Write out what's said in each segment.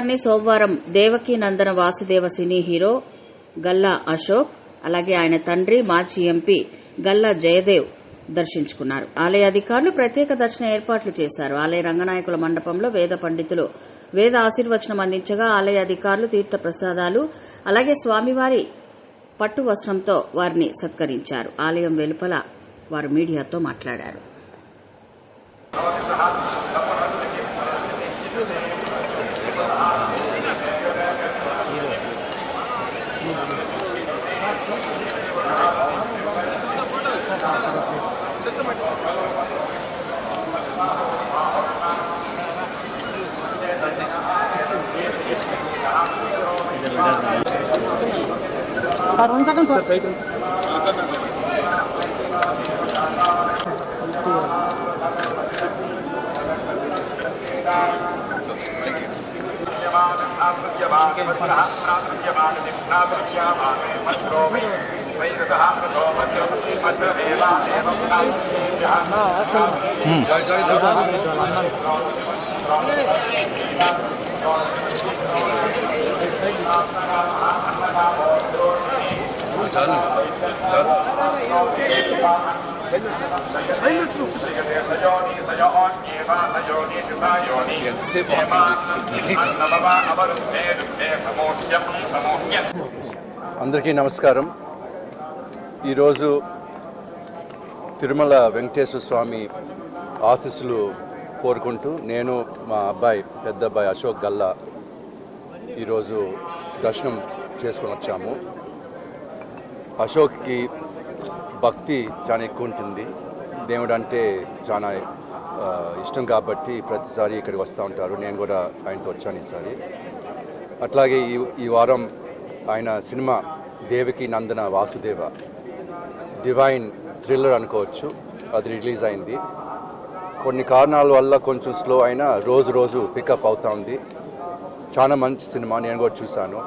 శ్రీవారిని సోమవారం దేవకీ నందన Vasudeva cine hero Galla Ashok అలాగే ఆయన తండ్రి మాజీ ఎంపీ గల్లా జయదేవ్ దర్శించుకున్నారు. ఆలయ అధికారులు ప్రత్యేక దర్శన ఏర్పాట్లు చేశారు. ఆలయ రంగనాయకుల మండపంలో వేద పండితులు వేద ఆశీర్వచనం అందించగా ఆలయ అధికారులు తీర్థ ప్రసాదాలు అలాగే స్వామివారి పట్టు వస్త్రంతో వారిని సత్కరించారు. ఆలయం వెలుపల వారు మీడియాతో మాట్లాడారు. One second, sir. అందరికీ నమస్కారం. ఈరోజు తిరుమల వెంకటేశ్వర స్వామి ఆశీస్సులు కోరుకుంటూ నేను మా అబ్బాయి పెద్ద అబ్బాయి అశోక్ గల్లా ఈరోజు దర్శనం చేసుకొని వచ్చాము. అశోక్కి భక్తి చాలా ఎక్కువ ఉంటుంది. దేవుడు అంటే చాలా ఇష్టం కాబట్టి ప్రతిసారి ఇక్కడికి వస్తూ ఉంటారు. నేను కూడా ఆయనతో వచ్చాను ఈసారి. అట్లాగే ఈ వారం ఆయన సినిమా దేవకీ నందన వాసుదేవ డివైన్ థ్రిల్లర్ అనుకోవచ్చు, అది రిలీజ్ అయింది. కొన్ని కారణాల వల్ల కొంచెం స్లో అయినా రోజు పికప్ అవుతూ ఉంది. చాలా మంచి సినిమా, నేను కూడా చూశాను.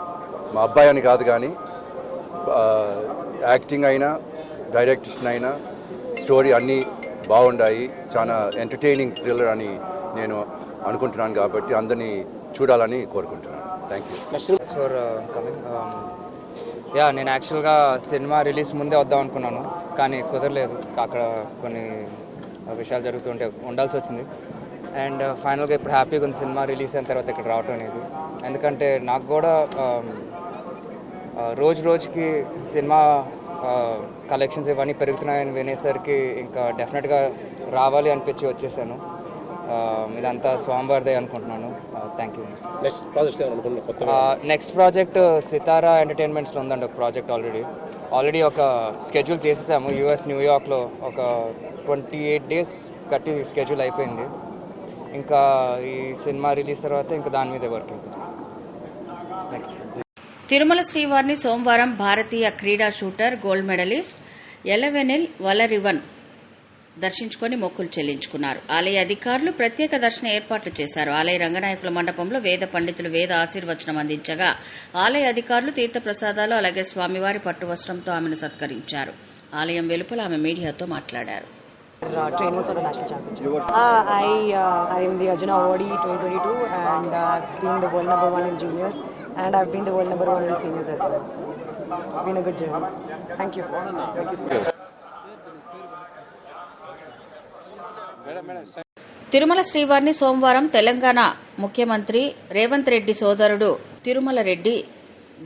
మా అబ్బాయి అని కాదు కానీ యాక్టింగ్ అయినా డైరెక్షన్ అయినా స్టోరీ అన్నీ బాగుండాయి. చాలా ఎంటర్టైనింగ్ థ్రిల్లర్ అని నేను అనుకుంటున్నాను కాబట్టి అందరినీ చూడాలని కోరుకుంటున్నాను. Thank you for coming. నేను యాక్చువల్గా సినిమా రిలీజ్ ముందే వద్దాం అనుకున్నాను, కానీ కుదరలేదు. అక్కడ కొన్ని విషయాలు జరుగుతుంటే ఉండాల్సి వచ్చింది. అండ్ ఫైనల్గా ఇప్పుడు హ్యాపీగా ఉంది సినిమా రిలీజ్ అయిన తర్వాత ఇక్కడ రావటం అనేది. ఎందుకంటే నాకు కూడా రోజుకి సినిమా కలెక్షన్స్ ఇవన్నీ పెరుగుతున్నాయని వినేసరికి ఇంకా డెఫినెట్గా రావాలి అనిపించి వచ్చేసాను. ఇదంతా స్వామివారిదే అనుకుంటున్నాను. Thank you. నెక్స్ట్ ప్రాజెక్ట్ సితారా ఎంటర్టైన్మెంట్స్లో ఉందండి ఒక ప్రాజెక్ట్. ఆల్రెడీ ఒక స్కెడ్యూల్ చేసేసాము. యూఎస్ న్యూయార్క్లో ఒక 28 days కట్టి స్కెడ్యూల్ అయిపోయింది. ఇంకా ఈ సినిమా రిలీజ్ తర్వాత ఇంకా దాని మీద వర్కింగ్. తిరుమల శ్రీవారిని సోమవారం భారతీయ క్రీడా shooter gold medallist Elavenil Valarivan దర్శించుకుని మొక్కులు చెల్లించుకున్నారు. ఆలయ అధికారులు ప్రత్యేక దర్శన ఏర్పాట్లు చేశారు. ఆలయ రంగనాయకుల మండపంలో వేద పండితులు వేద ఆశీర్వచనం అందించగా ఆలయ అధికారులు తీర్థ ప్రసాదాలు అలాగే స్వామివారి పట్టు వస్త్రంతో ఆమెను సత్కరించారు. ఆలయం వెలుపల ఆమె మీడియాతో మాట్లాడారు. Training for the national championship. I am the Arjuna Awardee 2022 and I've been the world number 1 in juniors and I've been the world number 1 in seniors as well. So it's been a good journey. Thank you. Thank you so much. Tirumala శ్రీవారిని సోమవారం తెలంగాణ ముఖ్యమంత్రి రేవంత్ రెడ్డి సోదరుడు తిరుమల రెడ్డి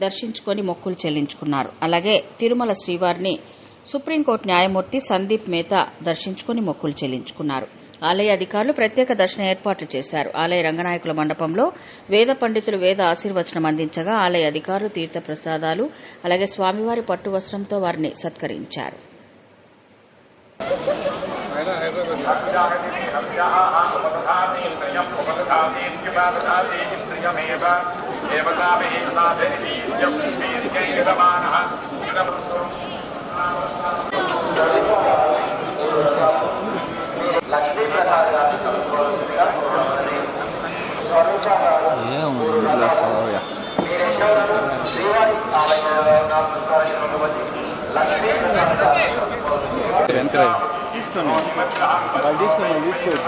దర్శించుకుని మొక్కులు చెల్లించుకున్నారు. అలాగే తిరుమల శ్రీవారిని supreme court న్యాయమూర్తి సందీప్ మేతా దర్శించుకుని మొక్కులు చెల్లించుకున్నారు. ఆలయ అధికారులు ప్రత్యేక దర్శన ఏర్పాట్లు చేశారు. ఆలయ రంగనాయకుల మండపంలో వేద పండితులు వేద ఆశీర్వచనం అందించగా ఆలయ అధికారులు తీర్థ ప్రసాదాలు అలాగే స్వామివారి పట్టు వస్త్రంతో వారిని సత్కరించారు. తీసుకోండి వాళ్ళు తీసుకోవచ్చు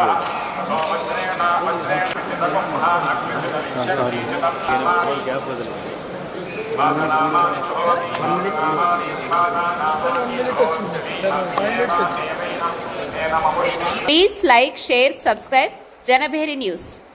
సారీ గ్యాప్ వదిలేదు Please like, share, subscribe Janabheri News.